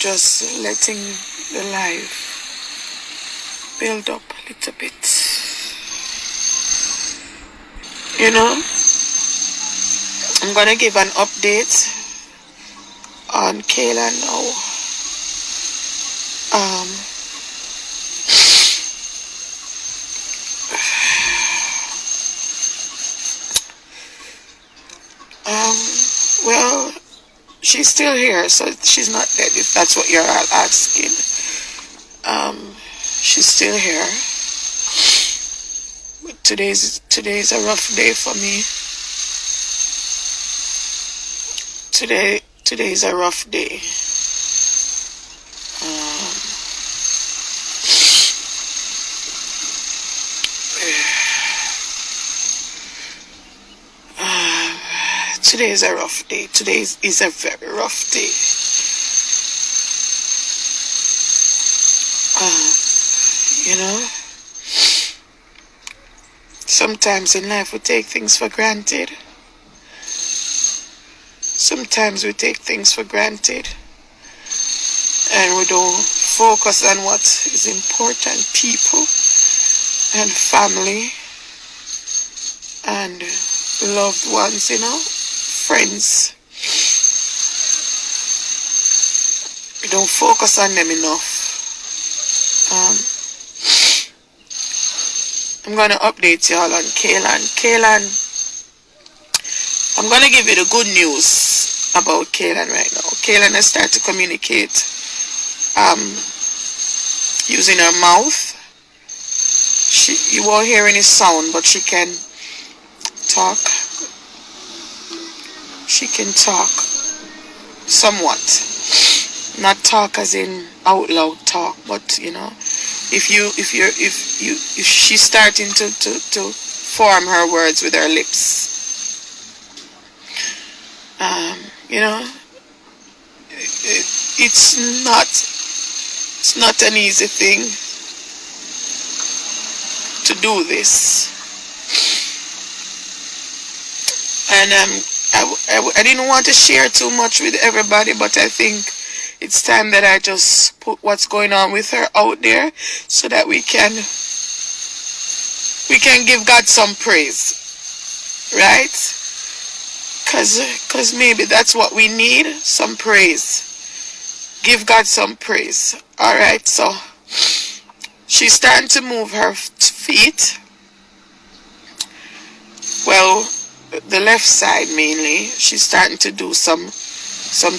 just letting the life build up a little bit. You know, I'm gonna give an update on Kaylan now. Well, she's still here, so she's not dead, if that's what you're all asking. She's still here. But today's a rough day for me. Today's a rough day. Today is a rough day. Today is a very rough day. You know, sometimes in life we take things for granted. Sometimes we take things for granted and we don't focus on what is important. People and family and loved ones, you know, friends. We don't focus on them enough. I'm going to update y'all on Kaylan. Kaylan, I'm going to give you the good news about Kaylan right now. Kaylan has started to communicate using her mouth. You won't hear any sound, but she can talk. She can talk somewhat. Not talk as in out loud talk, but you know, if she's starting to form her words with her lips. You know, it's not an easy thing to do this. And I didn't want to share too much with everybody, but I think it's time that I just put what's going on with her out there so that we can give God some praise, right? Cause maybe that's what we need, some praise. Give God some praise. All right, so she's starting to move her feet. Well, the left side mainly. She's starting to do some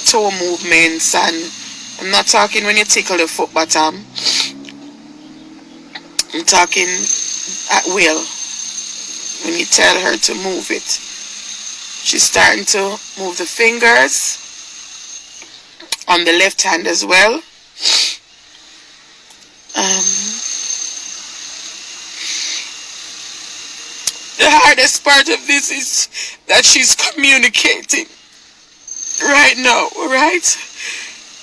toe movements, and I'm not talking when you tickle the foot bottom. I'm talking at will, when you tell her to move it. She's starting to move the fingers on the left hand as well. The hardest part of this is that she's communicating right now, right?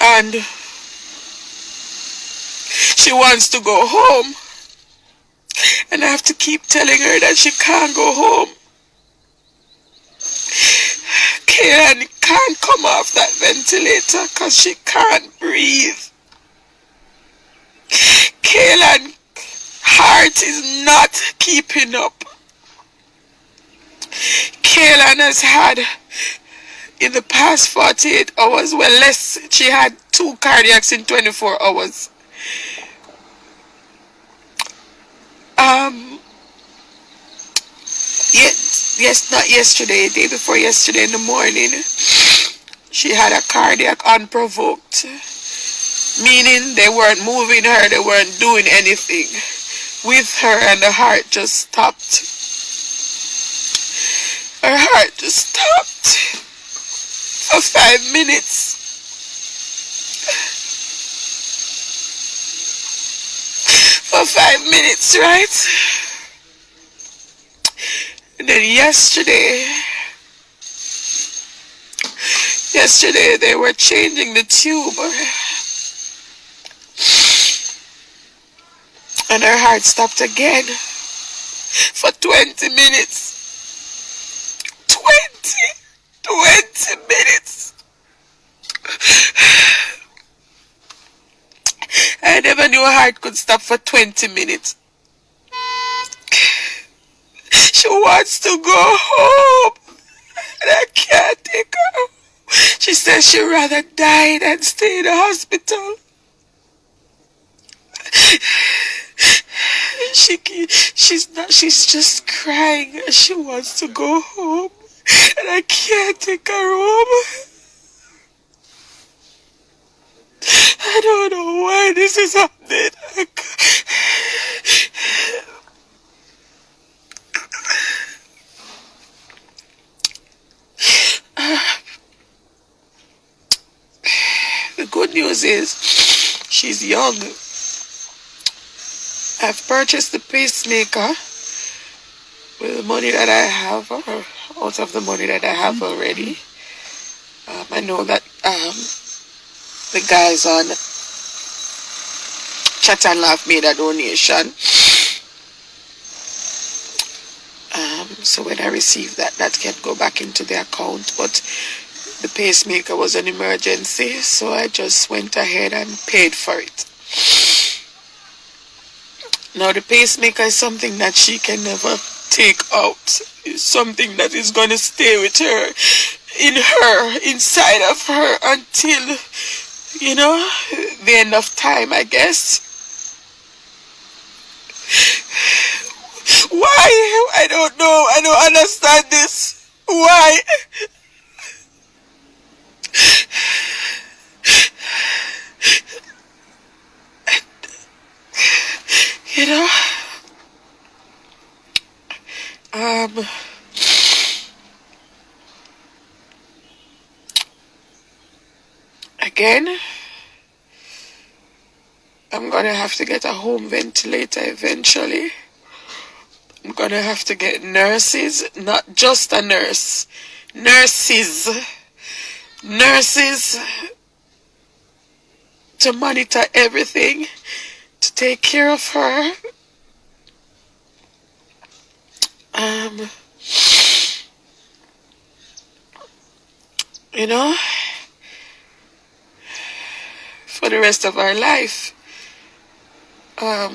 And she wants to go home. And I have to keep telling her that she can't go home. Kaylan can't come off that ventilator because she can't breathe. Kaylan's heart is not keeping up. Kaylan has had, in the past 48 hours, well, less, she had 2 cardiacs in 24 hours. Yes, not yesterday, day before yesterday in the morning, she had a cardiac unprovoked, meaning they weren't moving her, they weren't doing anything with her, and the heart just stopped. Her heart just stopped for 5 minutes. For 5 minutes, right? And then yesterday they were changing the tube. And her heart stopped again for 20 minutes. 20 minutes. never knew her heart could stop for 20 minutes. She wants to go home, and I can't take her home. She says she'd rather die than stay in the hospital. She's just crying. She wants to go home, and I can't take her home. I don't know why this is happening. The good news is she's young. I've purchased the pacemaker with the money that I have, or out of the money that I have already. I know that the guys on Chat and Laugh made a donation. So when I receive that, that can go back into the account. But the pacemaker was an emergency, so I just went ahead and paid for it. Now the pacemaker is something that she can never take out. It's something that is going to stay with her, inside of her until, the end of time, I guess. Why? I don't know. I don't understand this. Why? Again, I'm gonna have to get a home ventilator eventually. I'm gonna have to get nurses, not just a nurse, nurses to monitor everything, to take care of her. For the rest of our life. How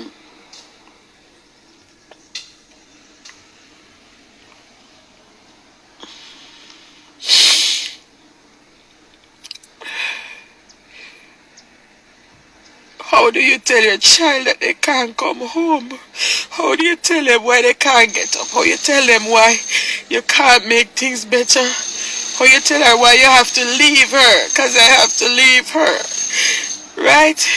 do you tell your child that they can't come home? How do you tell them why they can't get up? How you tell them why you can't make things better? How you tell her why you have to leave her? Because I have to leave her. Right?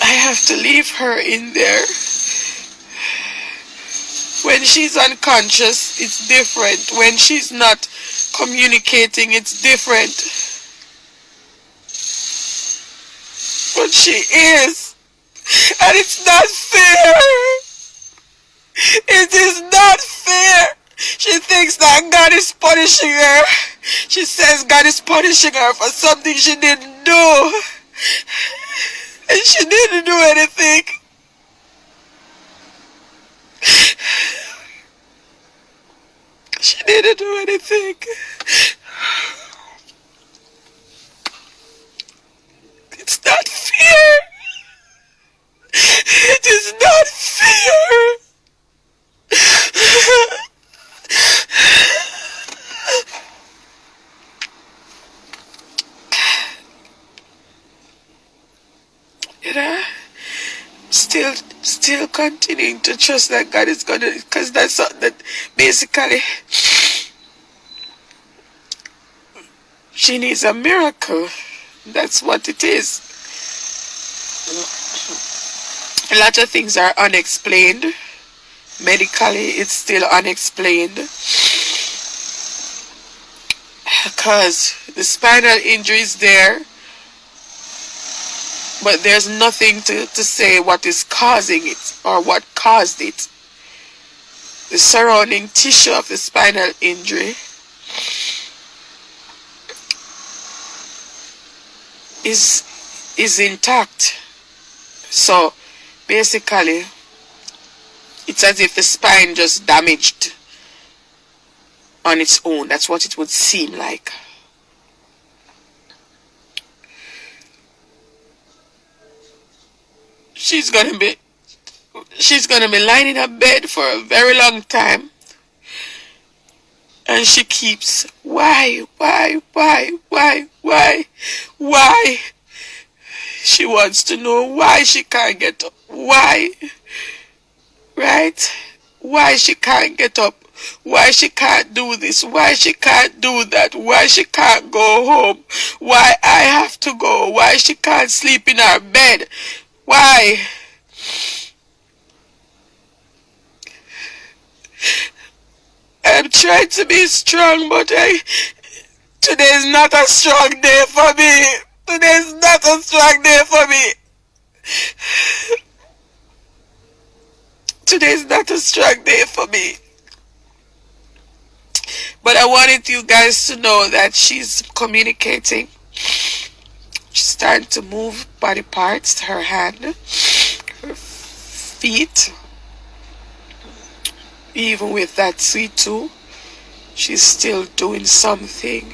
I have to leave her in there. When she's unconscious, it's different. When she's not communicating, it's different. But she is. And it's not fair. It is not fair. She thinks that God is punishing her. She says God is punishing her for something she didn't do. And she didn't do anything. She didn't do anything. It's not fair. It is not fair. Still continuing to trust that God is gonna, because that's that basically she needs a miracle. That's what it is. A lot of things are unexplained. Medically, it's still unexplained. Because the spinal injury is there, but there's nothing to say what is causing it or what caused it. The surrounding tissue of the spinal injury is intact. So basically, it's as if the spine just damaged on its own. That's what it would seem like. she's gonna be lying in her bed for a very long time. And she keeps, why? She wants to know why she can't get up. Why? Right? Why she can't get up. Why she can't do this. Why she can't do that. Why she can't go home. Why I have to go. Why she can't sleep in her bed. Why? I'm trying to be strong, but today's not a strong day for me. Today's not a strong day for me. Today's not a strong day for me. But I wanted you guys to know that she's communicating. She's starting to move body parts, her hand, her feet. Even with that C2, she's still doing something.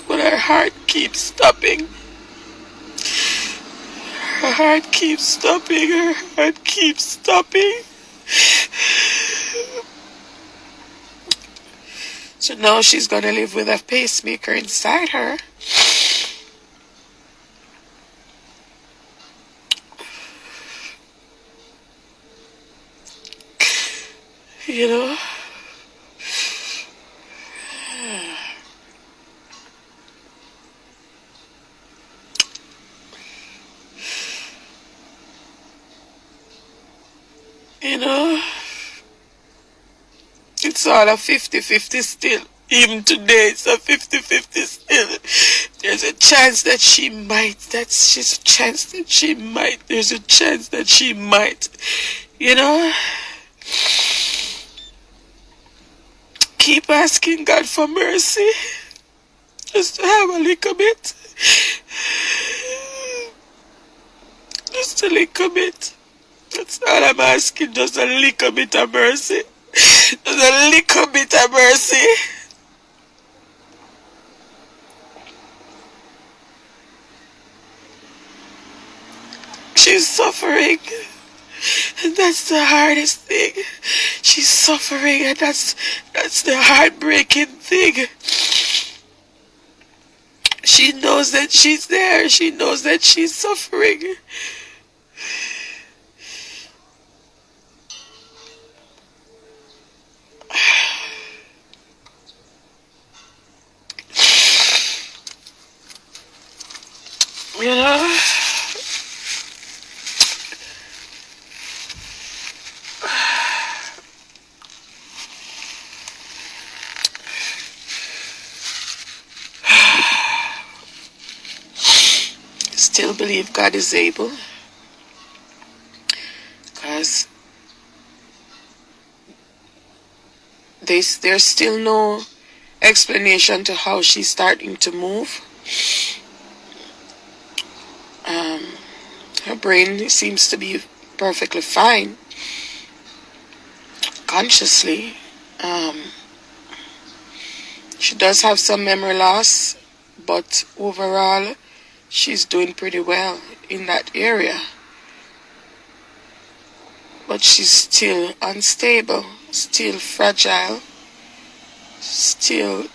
But her heart keeps stopping. Her heart keeps stopping. Her heart keeps stopping. So now she's going to live with a pacemaker inside her. You know? You know? It's all a 50-50 still. Even today, it's a 50-50 still. There's a chance that she might. There's a chance that she might. There's a chance that she might. You know? Keep asking God for mercy. Just to have a little bit. Just a little bit. That's all I'm asking. Just a little bit of mercy. Just a little bit of mercy. She's suffering. And that's the hardest thing. She's suffering, and that's the heartbreaking thing. She knows that she's there. She knows that she's suffering. You know? Still believe God is able, because there's still no explanation to how she's starting to move. Her brain seems to be perfectly fine consciously. She does have some memory loss, but overall she's doing pretty well in that area. But she's still unstable, still fragile, still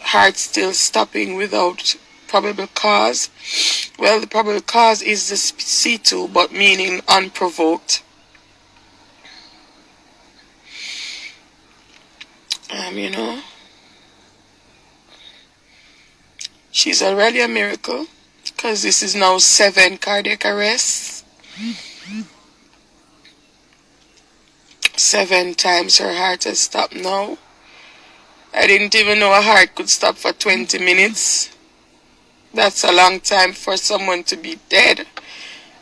heart still stopping without probable cause. Well, the probable cause is the C2, but meaning unprovoked. You know, she's already a miracle, because this is now 7 cardiac arrests. 7 times her heart has stopped now. I didn't even know a heart could stop for 20 minutes. That's a long time for someone to be dead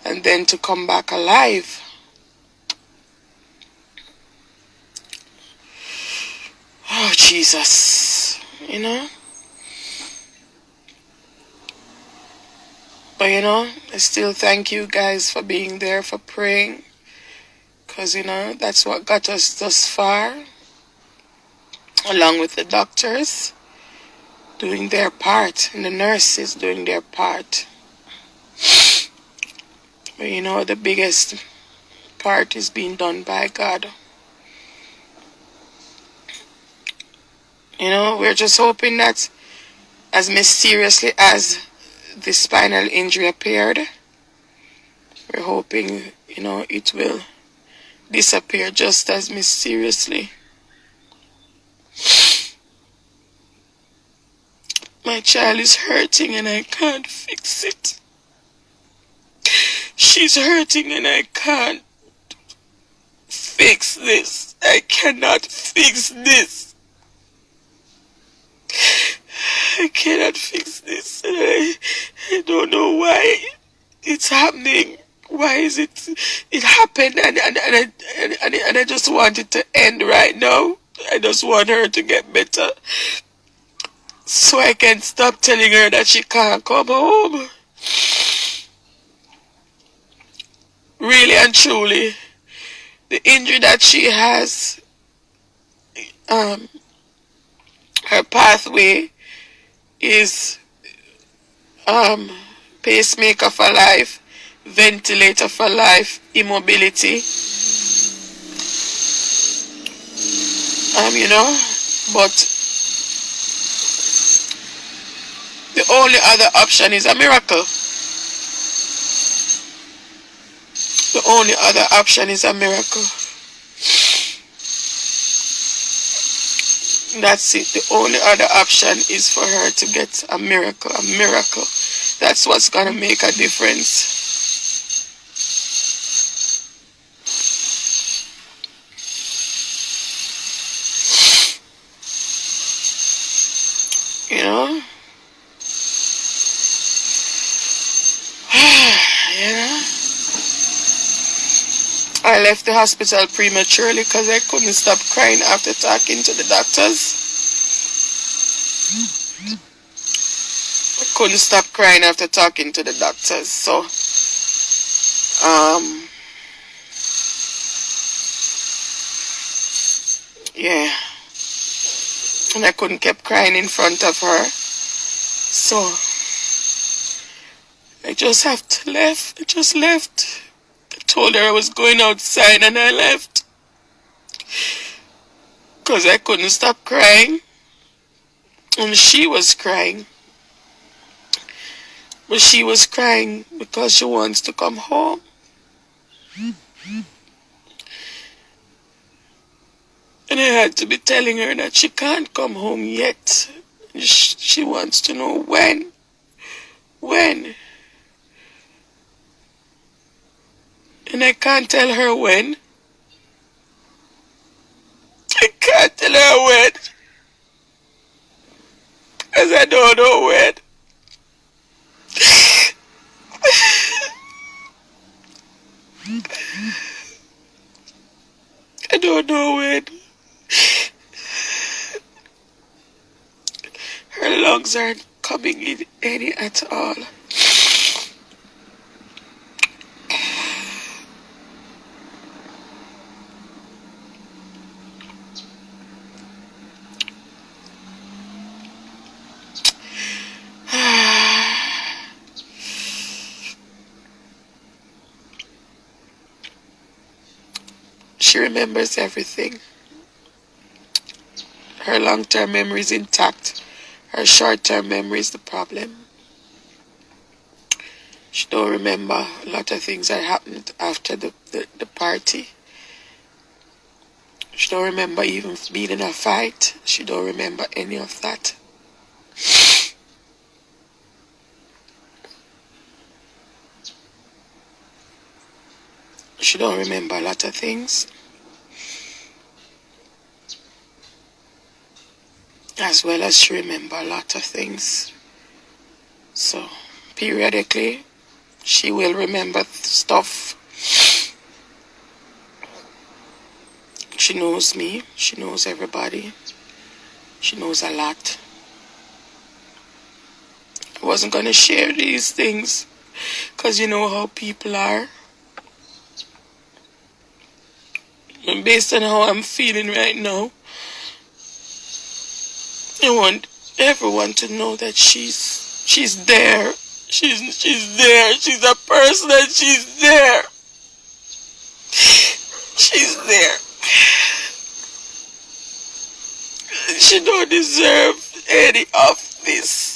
and then to come back alive. Oh, Jesus. You know? But, you know, I still thank you guys for being there, for praying. Because, you know, that's what got us thus far. Along with the doctors doing their part and the nurses doing their part. But you know, the biggest part is being done by God. You know, we're just hoping that as mysteriously as the spinal injury appeared, we're hoping, you know, it will disappear just as mysteriously. My child is hurting and I can't fix it. She's hurting and I can't fix this. I cannot fix this. I cannot fix this. I don't know why it's happening. Why is it happened and I just want it to end right now. I just want her to get better so I can stop telling her that she can't come home. Really and truly, the injury that she has, her pathway is pacemaker for life, ventilator for life, immobility. You know, but the only other option is a miracle. The only other option is a miracle. That's it. The only other option is for her to get a miracle. A miracle. That's what's going to make a difference. You know? Yeah. I left the hospital prematurely because I couldn't stop crying after talking to the doctors. I couldn't stop crying after talking to the doctors. So, yeah. And I couldn't keep crying in front of her. So, I just have to leave. I just left. I told her I was going outside and I left. Because I couldn't stop crying. And she was crying. But she was crying because she wants to come home. And I had to be telling her that she can't come home yet. She wants to know when. When. And I can't tell her when. I can't tell her when. Because I don't know when. I don't know when. Her lungs aren't coming in any at all. She remembers everything. Her long-term memory is intact. Her short-term memory is the problem. She don't remember a lot of things that happened after the party. She don't remember even being in a fight. She don't remember any of that. She don't remember a lot of things. As well as she remember a lot of things. So, periodically, she will remember stuff. She knows me. She knows everybody. She knows a lot. I wasn't going to share these things because you know how people are. And based on how I'm feeling right now, I want everyone to know that she's there She's there. She's a person and she's there. She's there. She don't deserve any of this.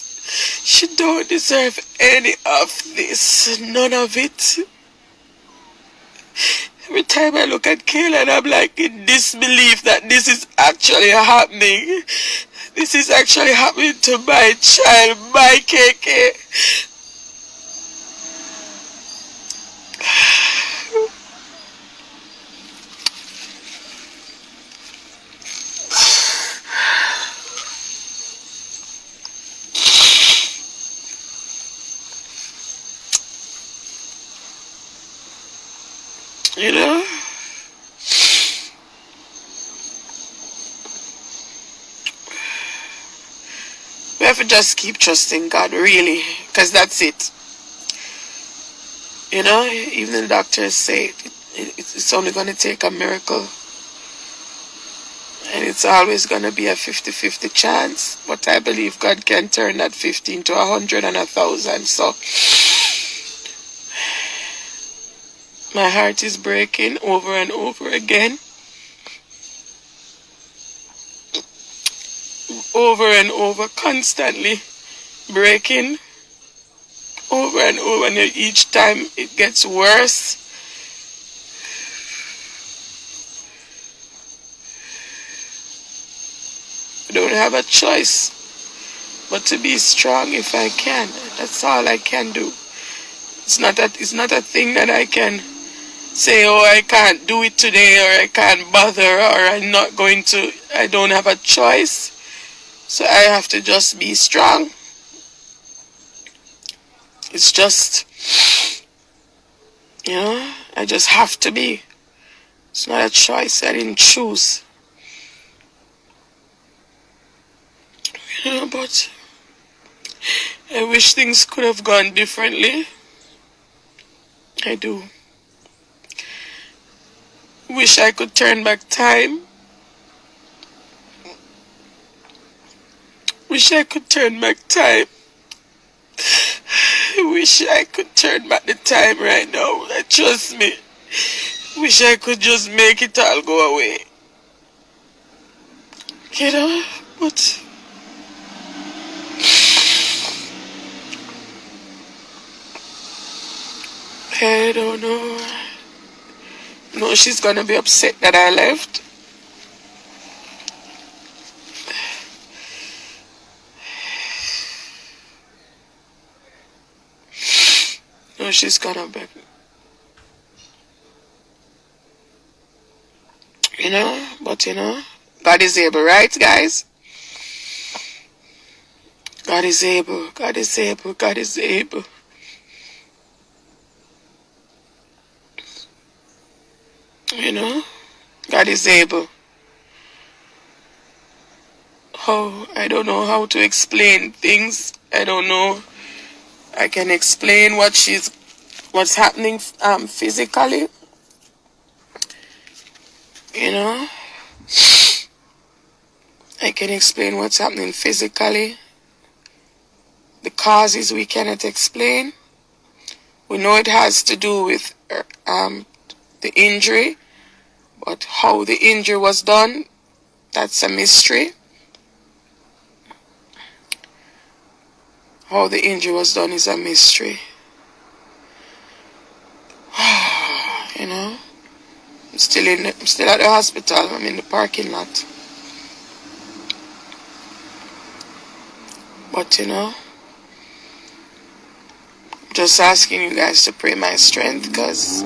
She don't deserve any of this. None of it. Every time I look at Kaylan, I'm like in disbelief that this is actually happening. This is actually happening to my child, my KK. You know? We have to just keep trusting God, really, because that's it. You know, even the doctors say it's only going to take a miracle. And it's always going to be a 50-50 chance. But I believe God can turn that 50 into 100 and 1,000. So, my heart is breaking over and over again. Over and over, constantly breaking. Over and over, and each time it gets worse. I don't have a choice but to be strong if I can. That's all I can do. It's not a thing that I can say, oh, I can't do it today, or I can't bother, or I'm not going to. I don't have a choice. So I have to just be strong. It's just, you know, I just have to be. It's not a choice. I didn't choose. You know, but I wish things could have gone differently. I do. Wish I could turn back time. Wish I could turn back time. I wish I could turn back the time right now. Trust me. Wish I could just make it all go away. You know, but I don't know. No, she's gonna be upset that I left. No, she's gonna be. You know, but you know, God is able, right, guys? God is able. God is able. God is able. You know, God is able. Oh, I don't know how to explain things. I don't know. I can explain what's happening physically. You know, I can explain what's happening physically. The causes we cannot explain. We know it has to do with the injury, but how the injury was done, that's a mystery. How the injury was done is a mystery. You know, I'm still at the hospital. I'm in the parking lot. But you know, just asking you guys to pray my strength, because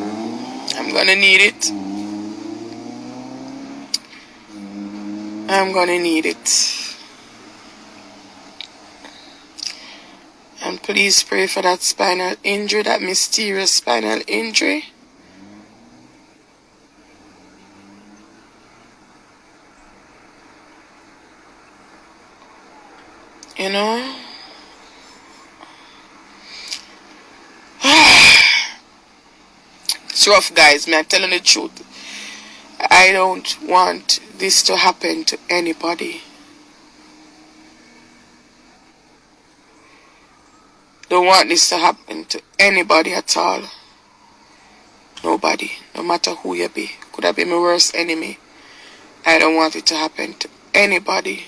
I'm gonna need it. I'm gonna need it. And please pray for that spinal injury, that mysterious spinal injury. You know? It's rough, guys. I'm telling the truth. I don't want this to happen to anybody. Don't want this to happen to anybody at all. Nobody. No matter who you be. Could have been my worst enemy. I don't want it to happen to anybody.